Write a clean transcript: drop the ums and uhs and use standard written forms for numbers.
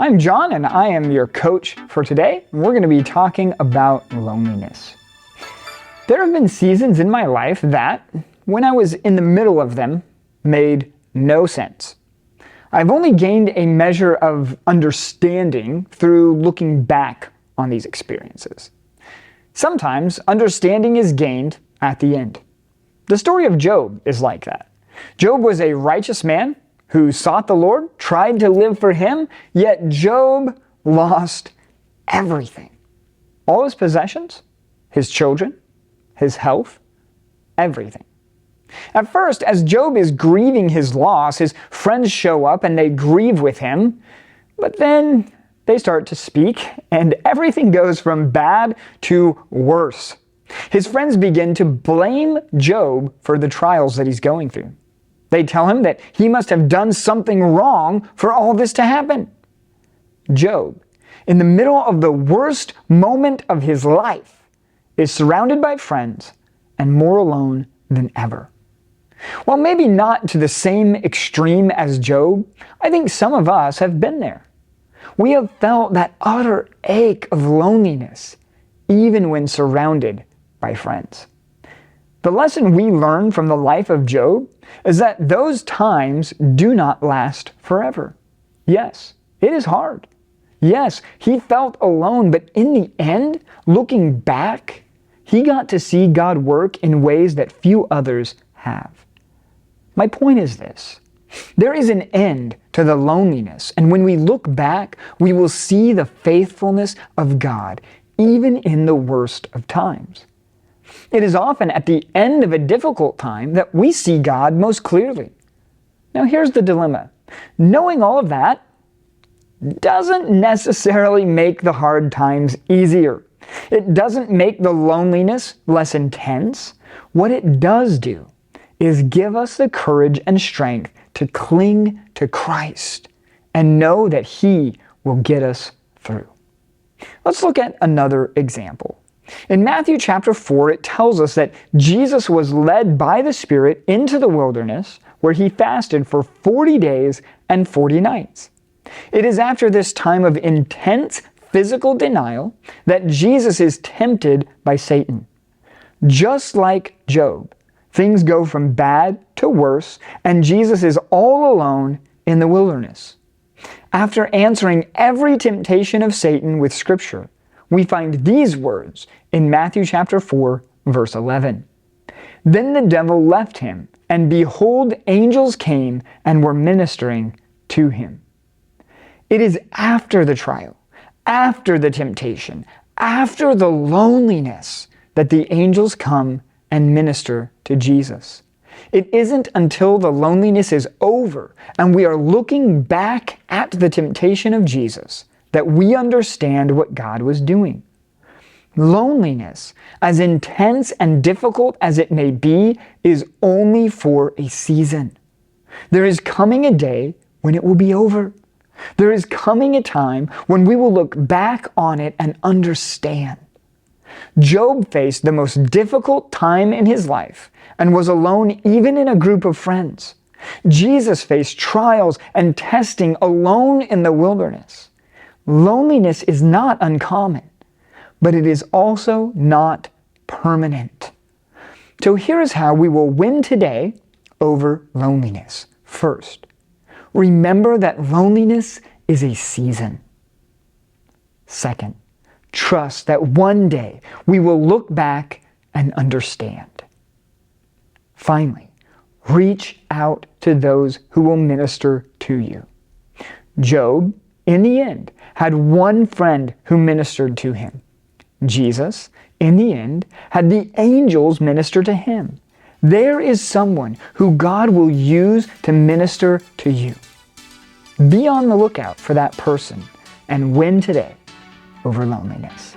I'm Jon, and I am your coach for today. We're going to be talking about loneliness. There have been seasons in my life that, when I was in the middle of them, made no sense. I've only gained a measure of understanding through looking back on these experiences. Sometimes understanding is gained at the end. The story of Job is like that. Job was a righteous man who sought the Lord, tried to live for him, yet Job lost everything. All his possessions, his children, his health, everything. At first, as Job is grieving his loss, his friends show up and they grieve with him, but then they start to speak and everything goes from bad to worse. His friends begin to blame Job for the trials that he's going through. They tell him that he must have done something wrong for all this to happen. Job, in the middle of the worst moment of his life, is surrounded by friends and more alone than ever. While maybe not to the same extreme as Job, I think some of us have been there. We have felt that utter ache of loneliness, even when surrounded by friends. The lesson we learn from the life of Job is that those times do not last forever. Yes, it is hard. Yes, he felt alone, but in the end, looking back, he got to see God work in ways that few others have. My point is this: there is an end to the loneliness, and when we look back, we will see the faithfulness of God, even in the worst of times. It is often at the end of a difficult time that we see God most clearly. Now here's the dilemma. Knowing all of that doesn't necessarily make the hard times easier. It doesn't make the loneliness less intense. What it does do is give us the courage and strength to cling to Christ and know that He will get us through. Let's look at another example. In Matthew chapter 4, it tells us that Jesus was led by the Spirit into the wilderness where He fasted for 40 days and 40 nights. It is after this time of intense physical denial that Jesus is tempted by Satan. Just like Job, things go from bad to worse, and Jesus is all alone in the wilderness. After answering every temptation of Satan with Scripture, we find these words in Matthew chapter 4, verse 11. Then the devil left him, and behold, angels came and were ministering to him. It is after the trial, after the temptation, after the loneliness that the angels come and minister to Jesus. It isn't until the loneliness is over and we are looking back at the temptation of Jesus that we understand what God was doing. Loneliness, as intense and difficult as it may be, is only for a season. There is coming a day when it will be over. There is coming a time when we will look back on it and understand. Job faced the most difficult time in his life and was alone even in a group of friends. Jesus faced trials and testing alone in the wilderness. Loneliness is not uncommon, but it is also not permanent. So here is how we will win today over loneliness. First, remember that loneliness is a season. Second, trust that one day we will look back and understand. Finally, reach out to those who will minister to you. Job, in the end, had one friend who ministered to him. Jesus, in the end, had the angels minister to him. There is someone who God will use to minister to you. Be on the lookout for that person and win today over loneliness.